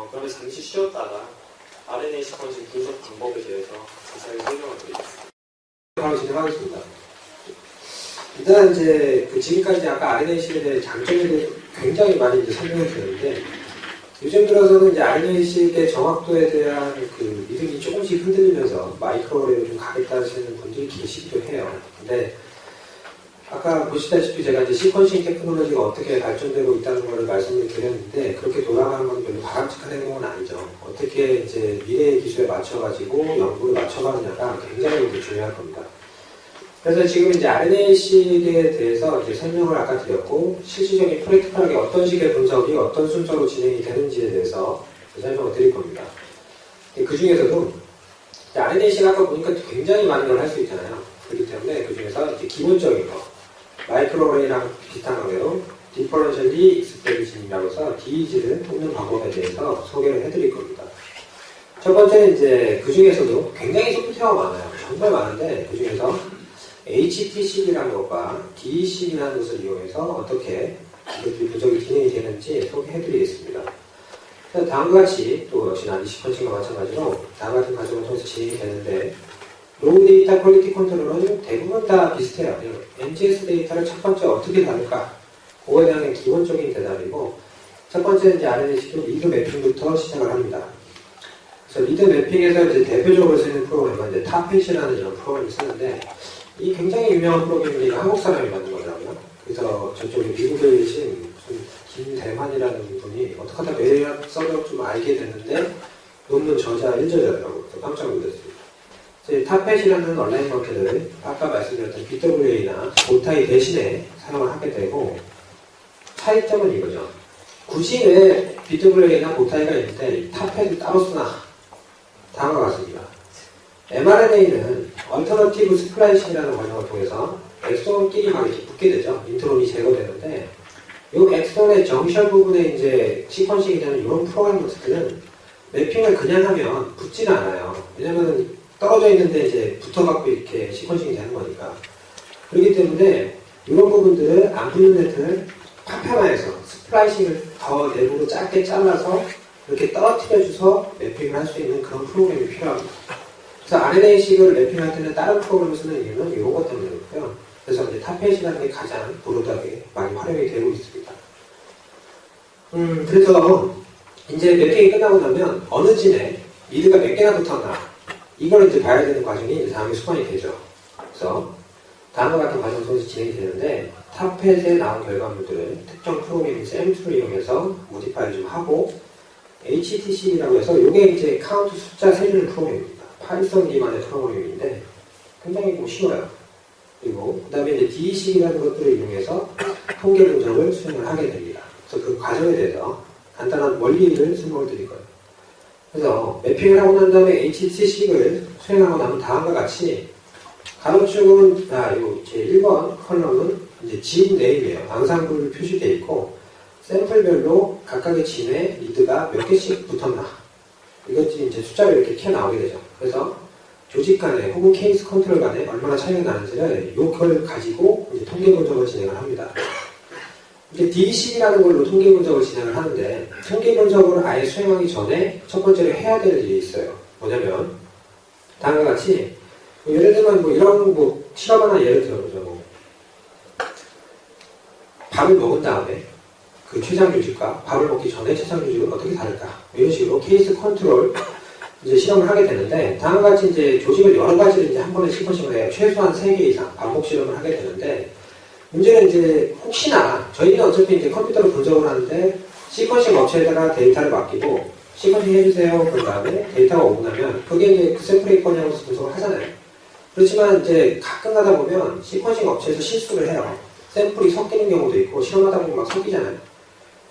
그러면 잠시 쉬었다가 RNA 시퀀싱 분석 방법에 대해서 자세히 설명을 드리겠습니다. 바로 진행하겠습니다. 일단 이제 지금까지 아까 RNA-식에 대해 장점에 대해 굉장히 많이 이제 설명을 드렸는데, 요즘 들어서는 이제 RNA-식의 정확도에 대한 믿음이 조금씩 흔들리면서 마이크로어레이로 좀 가겠다 하시는 분들이 계시기도 해요. 근데 아까 보시다시피 제가 이제 시퀀싱 테크놀로지가 어떻게 발전되고 있다는 것을 말씀을 드렸는데, 그렇게 돌아가는 건 별로 바람직한 행동은 아니죠. 어떻게 이제 미래의 기술에 맞춰가지고 연구를 맞춰가느냐가 굉장히 이제 중요할 겁니다. 그래서 지금 이제 RNA-식에 대해서 이제 설명을 아까 드렸고, 실질적인 프랙티컬하게 어떤 식의 분석이 어떤 순서로 진행이 되는지에 대해서 설명을 드릴 겁니다. 그 중에서도 RNA-식 아까 보니까 굉장히 많은 걸 할 수 있잖아요. 그렇기 때문에 그 중에서 이제 기본적인 거, 마이크로어레이랑 비슷한 관계로 디퍼런셜리 익스프레션이라고 해서 DEG를 뽑는 방법에 대해서 소개를 해드릴 겁니다. 첫 번째는 이제 그 중에서도 굉장히 소프트웨어가 많아요. 정말 많은데 그 중에서 HT식이라는 것과 DE식이라는 것을 이용해서 어떻게 이것들이 분석이 진행이 되는지 소개해드리겠습니다. 다음과 같이 또 역시나 시퀀싱과 마찬가지로 다음 같은 과정을 통해서 진행이 되는데, 로우 데이터 퀄리티 컨트롤은 대부분 다 비슷해요. NGS 데이터를 첫 번째 어떻게 다룰까? 그거에 대한 기본적인 대답이고, 첫 번째는 이제 RNA-식의 리드 매핑부터 시작을 합니다. 그래서 리드 매핑에서 이제 대표적으로 쓰는 프로그램은 이제 타펫이라는 이런 프로그램을 쓰는데, 이 굉장히 유명한 프로그램인데 한국 사람이 만든 거더라고요. 그래서 저쪽에 미국에 계신 김대만이라는 분이 어떻게 하다 매력 써서 좀 알게 됐는데, 논문 저자 1저자더라고요. 깜짝 놀랐습니다. 타펫이라는 온라인 마켓을 아까 말씀드렸던 BWA나 보타이 대신에 사용을 하게 되고, 차이점은 이거죠. 굳이 왜 BWA나 보타이가 있는데 타펫을 따로 쓰나? 다음과 같습니다. mRNA는 얼터너티브 스플라이싱이라는 과정을 통해서 엑손끼리 막 이렇게 붙게 되죠. 인트론이 제거되는데, 이 엑손의 정션 부분에 이제 시퀀싱이 되는 이런 프로그램들은 매핑을 그냥 하면 붙지는 않아요. 왜냐면 떨어져 있는데 이제 붙어갖고 이렇게 시퀀싱이 되는 거니까. 그렇기 때문에 이런 부분들을 안 붙는 애들을 파편화해서 스플라이싱을 더 내부로 짧게 잘라서 이렇게 떨어뜨려줘서 매핑을 할 수 있는 그런 프로그램이 필요합니다. 그래서 RNA-식을 매핑할 때는 다른 프로그램을 쓰는 이유는 이런 것 때문이고요. 그래서 이제 타펫이라는 게 가장 브로드하게 많이 활용이 되고 있습니다. 그래서 이제 매핑이 끝나고 나면 어느 진에 리드가 몇 개나 붙었나, 이걸 이제 봐야 되는 과정이 이제 다음에 수반이 되죠. 그래서 다음과 같은 과정 속에서 진행이 되는데, 타펫에 나온 결과물들을 특정 프로그램인 샘플을 이용해서 모디파이를 좀 하고, HTC라고 해서 이게 이제 카운트 숫자 세주는 프로그램입니다. 파이썬 기반의 프로그램인데 굉장히 쉬워요. 그리고 그 다음에 이제 DEC라는 것들을 이용해서 통계 분석을 수행을 하게 됩니다. 그래서 그 과정에 대해서 간단한 원리를 설명을 드릴 거예요. 그래서 매핑을 하고 난 다음에 HT식을 수행하고 나면 다음과 같이 가로축은 요 제 1번 컬럼은 이제 진 네임이에요. 앙상블 표시되어 있고, 샘플별로 각각의 진에 리드가 몇 개씩 붙었나, 이것들이 이제 숫자로 이렇게 튀어나오게 되죠. 그래서 조직 간에 혹은 케이스 컨트롤 간에 얼마나 차이가 나는지를 요걸 가지고 이제 통계 분석을 진행을 합니다. 이제 DEC라는 걸로 통계 분석을 진행을 하는데, 통계 분석을 아예 수행하기 전에 첫 번째로 해야 될 일이 있어요. 뭐냐면 다음과 같이 예를 들면 이런 실험 하나 예를 들어보죠. 밥을 먹은 다음에 그 췌장 조직과 밥을 먹기 전에 췌장 조직은 어떻게 다를까? 이런 식으로 케이스 컨트롤 이제 실험을 하게 되는데, 다음과 같이 이제 조직을 여러 가지를 이제 한 번에 시퀀싱을 해요. 최소한 3개 이상 반복 실험을 하게 되는데, 문제는 이제 혹시나 저희는 어차피 이제 컴퓨터로 분석을 하는데 시퀀싱 업체에다가 데이터를 맡기고 시퀀싱 해주세요. 그 다음에 데이터가 오고 나면 그게 이제 그 샘플에 있거냐고 분석을 하잖아요. 그렇지만 이제 가끔 가다 보면 시퀀싱 업체에서 실수를 해요. 샘플이 섞이는 경우도 있고 실험하다 보면 막 섞이잖아요.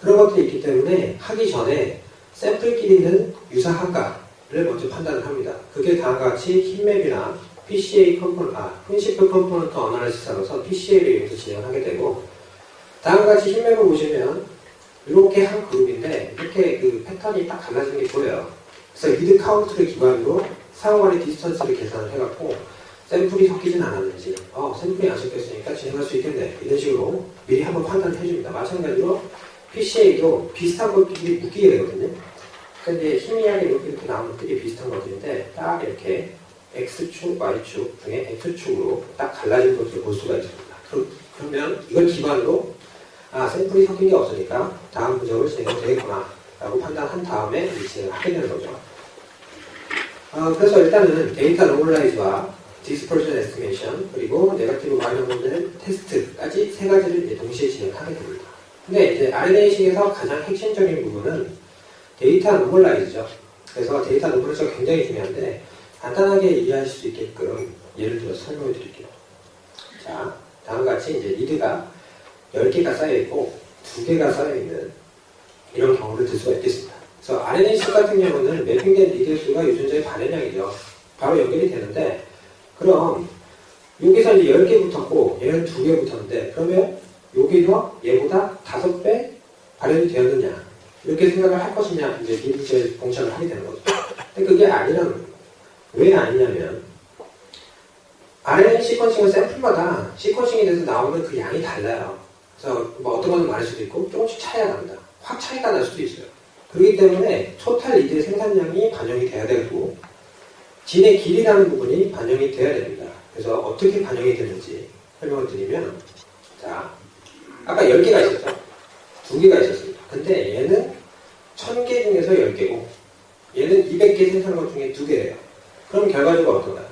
그런 것들이 있기 때문에 하기 전에 샘플끼리는 유사한가를 먼저 판단을 합니다. 그게 다음과 같이 힙맵이나 PCA 컴포넌트, 프린시플 컴포넌트 어널리시스로서 PCA를 이용해서 진행을 하게 되고, 다음과 같이 힙맵을 보시면 이렇게 한 그룹인데 이렇게 그 패턴이 딱 달라지는 게 보여요. 그래서 리드 카운트를 기반으로 상호 간의 디스턴스를 계산을 해갖고 샘플이 섞이진 않았는지, 샘플이 안 섞였으니까 진행할 수 있겠네, 이런 식으로 미리 한번 판단을 해줍니다. 마찬가지로 PCA도 비슷한 것들이 묶이게 되거든요. 근데 희미하게 이렇게 나오는 되게 비슷한 것들인데 딱 이렇게 X축, Y축 중에 X축으로 딱 갈라진 것을 볼 수가 있습니다. 그러면 이걸 기반으로 샘플이 섞인 게 없으니까 다음 분석을 진행해도 되겠구나 라고 판단한 다음에 진행을 하게 되는 거죠. 그래서 일단은 데이터 노멀라이즈와 디스퍼션 에스티메이션 그리고 네거티브 반영된 테스트까지 세 가지를 이제 동시에 진행하게 됩니다. 근데 이제 RNA-식에서 가장 핵심적인 부분은 데이터 노멀라이즈죠. 그래서 데이터 노멀라이즈가 굉장히 중요한데 간단하게 이해하실 수 있게끔 예를 들어서 설명해 드릴게요. 자, 다음과 같이 이제 리드가 10개가 쌓여있고 2개가 쌓여있는 이런 경우를 들 수가 있겠습니다. 그래서 RNA-식 같은 경우는 매핑된 리드의 수가 유전자의 반응량이죠. 바로 연결이 되는데 그럼 여기서 이제 10개 붙었고 얘는 2개 붙었는데 그러면 여기서 얘보다 5배 발현이 되었느냐 이렇게 생각을 할 것이냐 이제 리드의 공식을 하게 되는 거죠. 근데 그게 아니라는 왜 아니냐면 RNA 시퀀싱은 샘플마다 시퀀싱에 대해서 나오는 그 양이 달라요. 그래서 뭐 어떤 거는 많을 수도 있고 조금씩 차이가 납니다. 확 차이가 날 수도 있어요. 그렇기 때문에 토탈 리드의 생산량이 반영이 돼야 되고 진의 길이라는 부분이 반영이 돼야 됩니다. 그래서 어떻게 반영이 되는지 설명을 드리면 자 아까 10개가 있었죠. 2개가 있었습니다. 근데 얘는 1000개 중에서 10개고 얘는 200개 생산한 것 중에 2개예요. 그럼 결과적으로 어떤가요?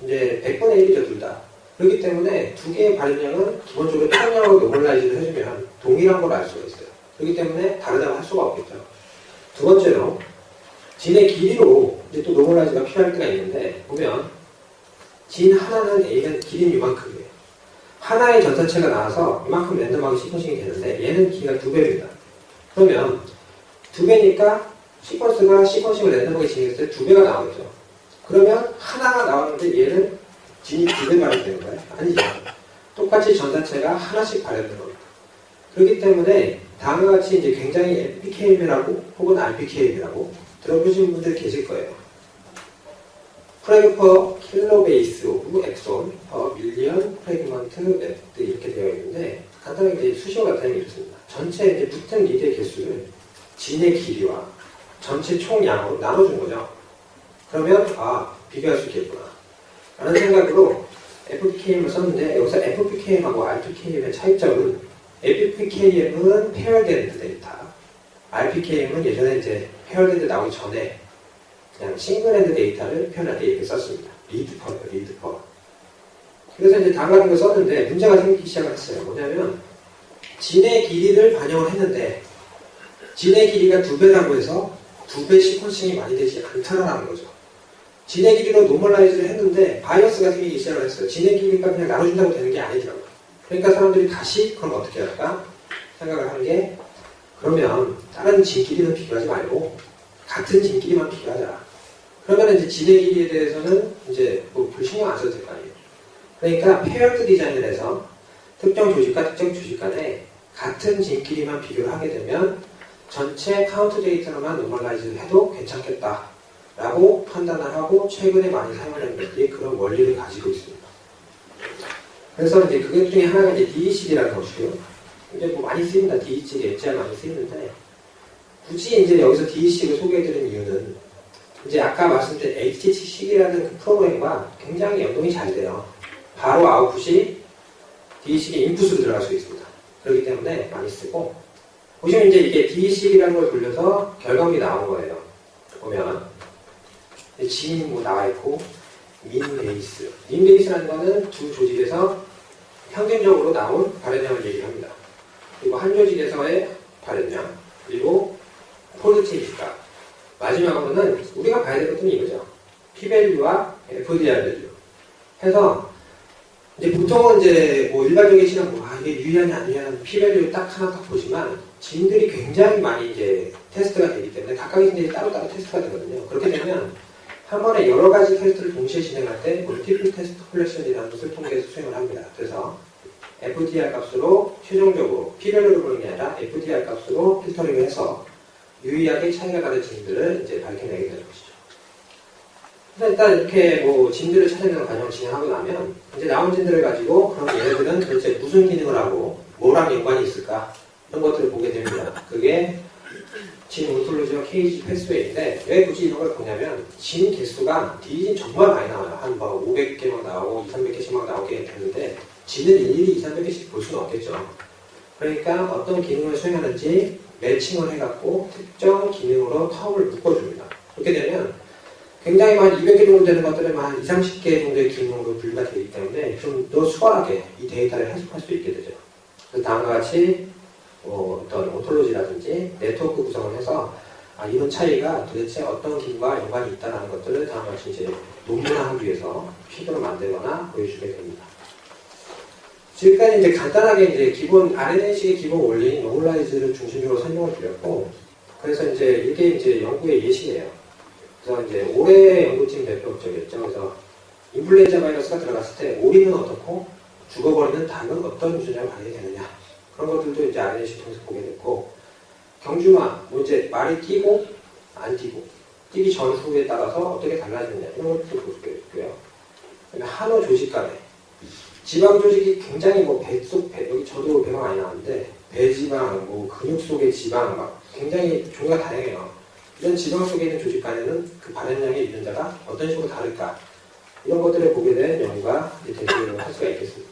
이제 100분의 1이죠, 둘 다. 그렇기 때문에 2개의 발현량은 기본적으로 평형하고 노멀라이즈를 해주면 동일한 걸 알 수가 있어요. 그렇기 때문에 다르다고 할 수가 없겠죠. 두 번째로 진의 길이로 이제 또 노멀라이즈가 필요할 때가 있는데 보면 진 하나는 A는 길이는 이만큼이에요. 하나의 전산체가 나와서 이만큼 랜덤하게 시퀀싱이 되는데 얘는 길이가 2배입니다. 그러면 2배니까 시퀀싱을 랜덤하게 진행했을 때 2배가 나오겠죠. 그러면 하나가 나왔는데 얘는 진이 2배 발현되는 거예요? 아니죠. 똑같이 전산체가 하나씩 발현되는 겁니다. 그렇기 때문에 다음과 같이 이제 굉장히 FPKM이라고 혹은 RPKM이라고 들어보신 분들 계실 거예요. 프레그 퍼 킬로베이스 오브 엑손 퍼 밀리언 프레그먼트 랩트 이렇게 되어 있는데 간단하게 이제 수식어 같은 게 있습니다. 전체 이제 붙은 리드의 개수를 진의 길이와 전체 총량으로 나눠준 거죠. 그러면 비교할 수 있겠구나 라는 생각으로 FPKM을 썼는데 여기서 FPKM하고 RPKM의 차이점은 FPKM은 페어데드 데이터 RPKM은 예전에 이제 페어데드 나오기 전에 그냥 싱글핸드 데이터를 표현할 때 이렇게 썼습니다. 리드퍼예요, 리드퍼. 그래서 이제 다음 같은 걸 썼는데 문제가 생기기 시작했어요. 뭐냐면 진의 길이를 반영을 했는데 진의 길이가 2배라고 해서 2배 시퀀싱이 많이 되지 않다라는 거죠. 진의 길이로 노멀라이즈를 했는데 바이어스가 생기기 시작을 했어요. 진의 길이가 그냥 나눠준다고 되는 게 아니더라고요. 그러니까 사람들이 다시 그럼 어떻게 할까 생각을 한 게 그러면 다른 진 길이는 비교하지 말고 같은 진 길이만 비교하자. 그러면 이제 진의 길이에 대해서는 이제 뭐 별 신경 안 써도 될 거 아니에요. 그러니까 페어드 디자인을 해서 특정 조직과 특정 조직 간에 같은 진 길이만 비교를 하게 되면 전체 카운트 데이터로만 노멀라이즈를 해도 괜찮겠다. 라고 판단을 하고 최근에 많이 사용하는 것들이 그런 원리를 가지고 있습니다. 그래서 이제 그것 중에 하나가 이제 DEC라는 것이고요. 이제 뭐 많이 쓰입니다. DEC, 엣지가 많이 쓰이는데 굳이 이제 여기서 DEC를 소개해드린 이유는 이제 아까 말씀드린 HTT식이라는 그 프로그램과 굉장히 연동이 잘 돼요. 바로 아웃풋이 DEC의 인풋으로 들어갈 수 있습니다. 그렇기 때문에 많이 쓰고 보시면 이제 이게 DEC라는 걸 돌려서 결과물이 나온 거예요. 보면 진 뭐 나와있고 민 베이스라는 거는 두 조직에서 평균적으로 나온 발현량을 얘기합니다. 그리고 한 조직에서의 발현량 그리고 폴드 체인지값 마지막으로는 우리가 봐야 될 것은 이거죠. P-밸류와 FDR 밸류 해서 이제 보통은 이제 뭐 일반적인 시간 이게 유의하냐 안 유의하냐 P-밸류 딱 하나 딱 보지만 진들이 굉장히 많이 이제 테스트가 되기 때문에 각각의 진들이 따로따로 테스트가 되거든요. 그렇게 되면 한 번에 여러 가지 테스트를 동시에 진행할 때 멀티플 테스트 콜렉션이라는 것을 통해서 수행을 합니다. 그래서 FDR 값으로 최종적으로 P-밸류를 보는 게 아니라 FDR 값으로 필터링을 해서 유의하게 차이가 나는 진들을 이제 밝혀내게 되는 것이죠. 그래서 일단 이렇게 뭐 진들을 찾아내는 과정을 진행하고 나면 이제 나온 진들을 가지고 그럼 얘네들은 도대체 무슨 기능을 하고 뭐랑 연관이 있을까 이런 것들을 보게 됩니다. 그게 진 오톨로지와 케이지 패스웨이인데 왜 굳이 이런 걸 보냐면 진 개수가 디진 정말 많이 나와요. 한 뭐 500개 막 나오고 2, 300개씩 막 나오게 되는데 진은 일일이 2, 300개씩 볼 수는 없겠죠. 그러니까 어떤 기능을 수행하는지 매칭을 해갖고 특정 기능으로 텀을 묶어줍니다. 그렇게 되면 굉장히 만 200개 정도 되는 것들은 한 2, 30개 정도의 기능으로 분류가 되기 때문에 좀 더 수월하게 이 데이터를 해석할 수 있게 되죠. 그래서 다음과 같이 어떤 오톨로지라든지 네트워크 구성을 해서 이런 차이가 도대체 어떤 기능과 연관이 있다는 것들을 다음과 같이 이제 논문화하기 위해서 피드로 만들거나 보여주게 됩니다. 지금까지 이제 간단하게 이제 기본 RNA-식의 기본 원리인 노멀라이즈를 중심적으로 설명을 드렸고, 그래서 이제 이게 이제 연구의 예시예요. 그래서 이제 올해 연구팀 대표 업적이었죠. 그래서 인플루엔자 바이러스가 들어갔을 때 오리는 어떻고 죽어버리는 닭은 어떤 유전자가 발견되느냐, 그런 것들도 이제 RNA-식 통해서 보게 됐고, 경주마 뭐 이제 말이 뛰고 안 뛰고 뛰기 전 후에 따라서 어떻게 달라지느냐, 이런 것도 보게 됐고요. 그다음에 한우 조직간에 지방 조직이 굉장히 뭐 여기 저도 배가 많이 나왔는데 배지방, 뭐 근육 속의 지방 막 굉장히 종류가 다양해요. 이런 지방 속에 있는 조직 간에는 그 발현량의 유전자가 어떤 식으로 다를까, 이런 것들을 보게 된 연구가 대표를 할 수가 있겠습니다.